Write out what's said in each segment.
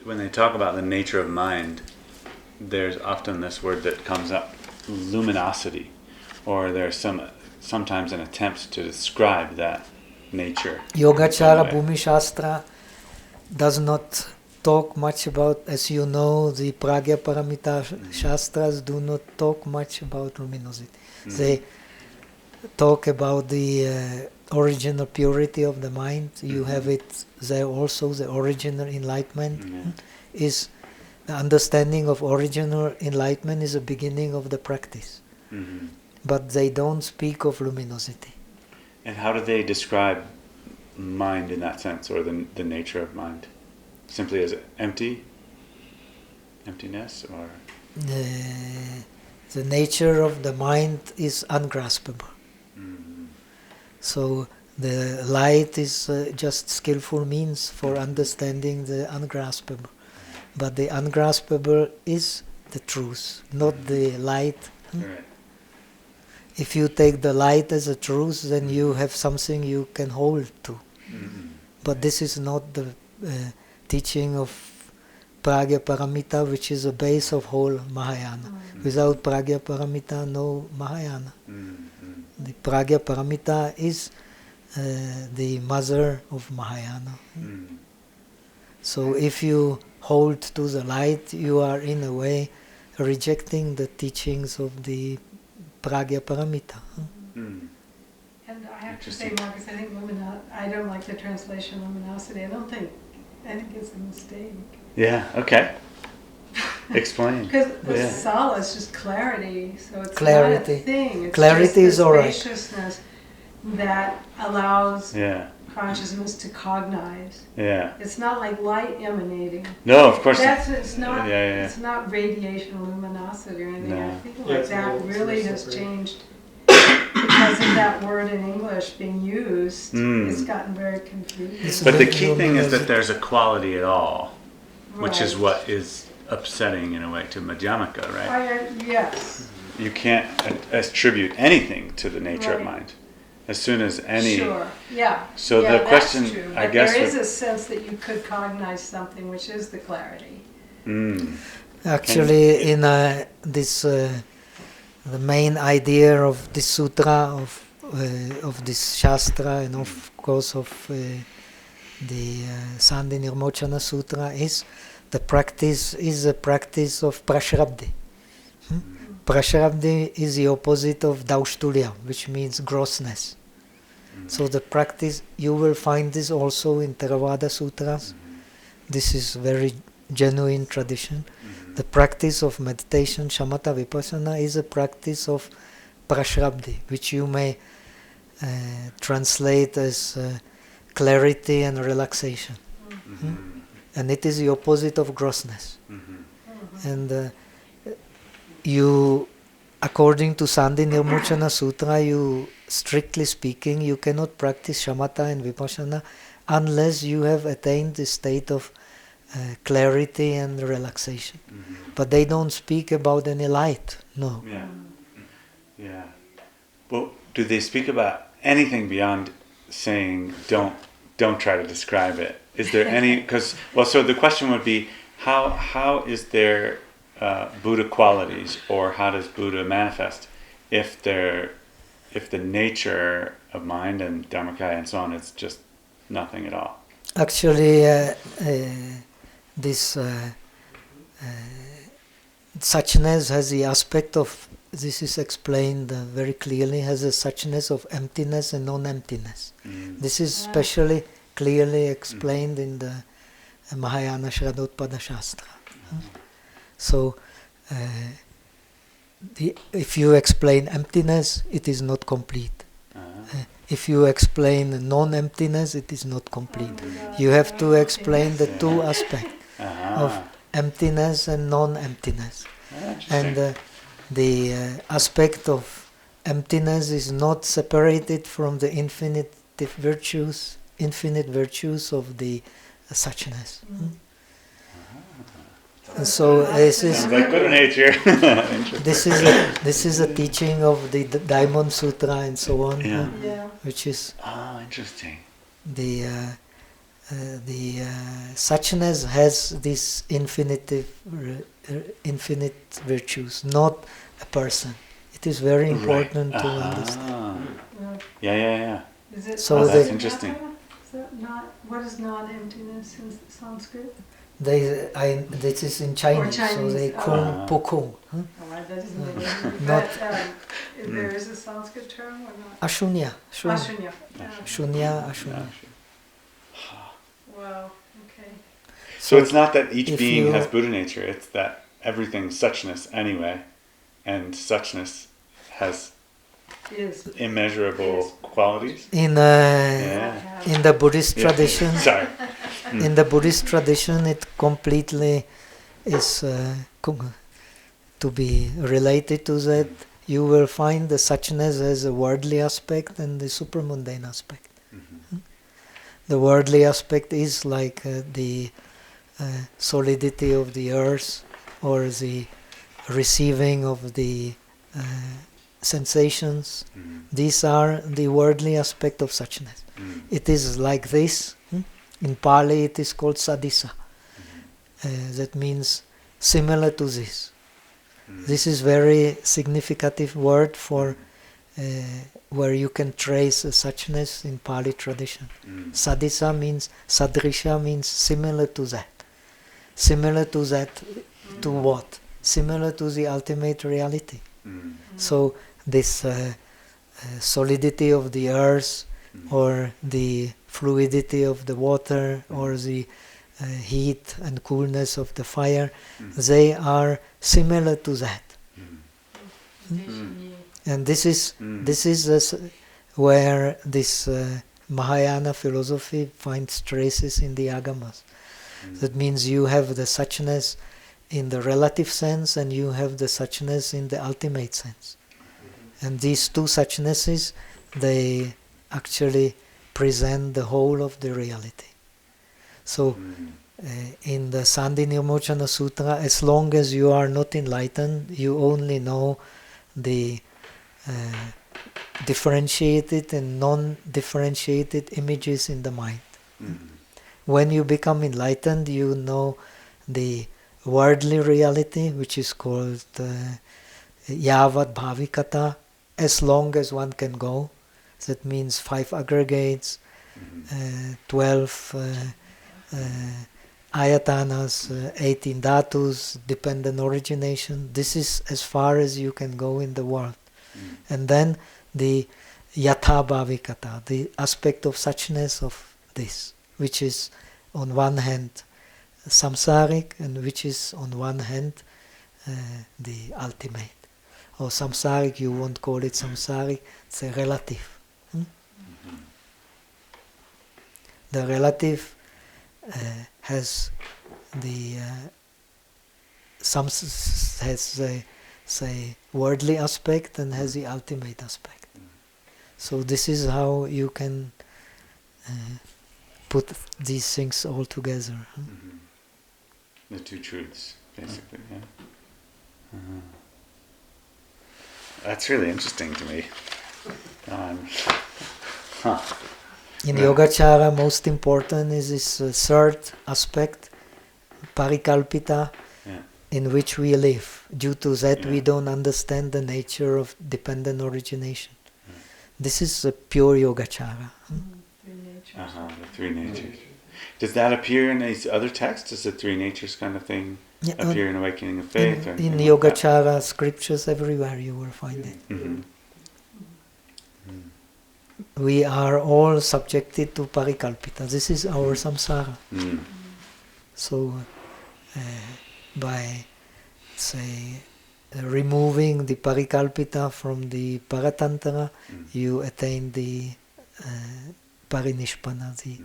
when they talk about the nature of mind, there's often this word that comes up, luminosity, or there's sometimes an attempt to describe that nature. Yogacara Bhumi Shastra does not talk much about, as you know, the Pragya Paramita Shastras do not talk much about luminosity. They talk about the original purity of the mind. You have it there also, the original enlightenment is the understanding of original enlightenment is the beginning of the practice. But they don't speak of luminosity. And how do they describe mind in that sense, or the nature of mind? Simply as emptiness, or? The nature of the mind is ungraspable. So the light is just skillful means for understanding the ungraspable. But the ungraspable is the truth, not the light. Right. If you take the light as a truth, then you have something you can hold to. But this is not the teaching of Pragya Paramita, which is the base of whole Mahayana. Without Pragya Paramita, no Mahayana. The Pragya Paramita is the mother of Mahayana. So if you hold to the light, you are in a way rejecting the teachings of the Pragya Paramita. And I have to say, Marcus, I think I don't like the translation luminosity. I think it's a mistake. Yeah, okay. Explain. Because the sala is just clarity, so it's clarity. not a thing. It's clarity just is all right. Spaciousness that allows consciousness to cognize. Yeah. It's not like light emanating. No, of course. It's not. It's not radiation, luminosity, or anything. No. I think like that really has changed because of that word in English being used. It's gotten very confusing. But the key thing is that there's a quality at all, which is what is upsetting in a way to Madhyamaka, right? Yes. You can't attribute anything to the nature of mind. As soon as any... Sure, yeah. So the question, that's true. I But guess... there is a sense that you could cognize something, which is the clarity. Actually, in this... the main idea of this sutra, of this shastra, and of course of the Sandhi Nirmochana Sutra is the practice of prashrabdi. Prashrabdi is the opposite of daushtulya, which means grossness. So the practice, you will find this also in Theravada Sutras. This is very genuine tradition. The practice of meditation, shamatha vipassana, is a practice of prashrabdi, which you may translate as clarity and relaxation. And it is the opposite of grossness. And you, according to Sandhi Nirmochana Sutra, you, strictly speaking, you cannot practice shamatha and vipassana unless you have attained the state of clarity and relaxation. But they don't speak about any light, no. Yeah. Well, do they speak about anything beyond saying don't try to describe it? Is there any, so the question would be, how is there Buddha qualities, or how does Buddha manifest if the nature of mind and Dharmakaya and so on is just nothing at all? Actually, this suchness has the aspect of, this is explained very clearly, has a suchness of emptiness and non-emptiness. This is especially clearly explained in the Mahayana Shradotpada Shastra. So, if you explain emptiness, it is not complete. If you explain non-emptiness, it is not complete. You have to explain the two aspects of emptiness and non-emptiness. And the aspect of emptiness is not separated from the infinite virtues of the suchness. And so this is like Buddha nature. this is a teaching of the Daimon Sutra and so on, which is interesting. The the suchness has these infinite virtues, not a person. It is very important to understand. Yeah. Is it So that's interesting. Is that not, what is non-emptiness in Sanskrit? This is in Chinese, so they kung pukung. Oh, that doesn't make any Not there is a Sanskrit term or not? ashunya. Ashunya. Ashunya. Wow, okay. So it's not that each if being you- has Buddha nature, it's that everything's suchness anyway, and suchness has Is. immeasurable qualities. In Yeah. in the Buddhist tradition, Sorry. in the Buddhist tradition, it completely is to be related to that. You will find the suchness as a worldly aspect and the supramundane aspect. The worldly aspect is like the solidity of the earth, or the receiving of the sensations. These are the worldly aspect of suchness. It is like this. In Pali it is called sadisa. That means similar to this. This is very significant word for where you can trace suchness in Pali tradition. Sadisa means, sadrisha means similar to that. Similar to that, to what? Similar to the ultimate reality. So this solidity of the earth, or the fluidity of the water, or the heat and coolness of the fire, they are similar to that. And this is where this Mahayana philosophy finds traces in the Agamas. That means you have the suchness in the relative sense, and you have the suchness in the ultimate sense. And these two suchnesses, they actually present the whole of the reality. So in the Sandhi Nirmochana Sutra, as long as you are not enlightened, you only know the differentiated and non-differentiated images in the mind. When you become enlightened, you know the worldly reality, which is called Yavat Bhavikata, as long as one can go. That means 5 aggregates, 12 ayatanas, 18 dhatus, dependent origination. This is as far as you can go in the world. And then the Yatha Bhavikata, the aspect of suchness of this, which is on one hand samsaric, and which is on one hand the ultimate. Or samsaric, you won't call it samsaric, it's a relative. The relative has the has the, say, worldly aspect, and has the ultimate aspect. So this is how you can put these things all together. The two truths, basically. Yeah. That's really interesting to me. In Yogacara, most important is this third aspect, parikalpita, in which we live. Due to that, we don't understand the nature of dependent origination. This is a pure Yogacara. The 3 natures. Does that appear in these other texts? Does the 3 natures kind of thing appear in Awakening of Faith? In Yogacara scriptures, everywhere you will find it. We are all subjected to parikalpita. This is our samsara. So, by, say, removing the parikalpita from the paratantra, you attain the parinishpana, the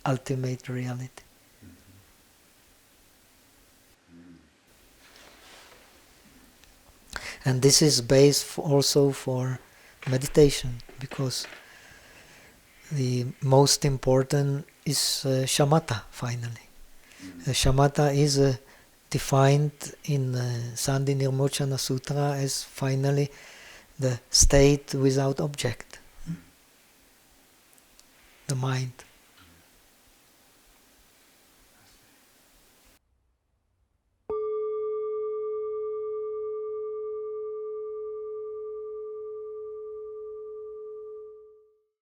ultimate reality. And this is base also for meditation, because the most important is shamatha, finally. Shamatha is defined in Sandhi Nirmochana Sutra as finally the state without object, the mind.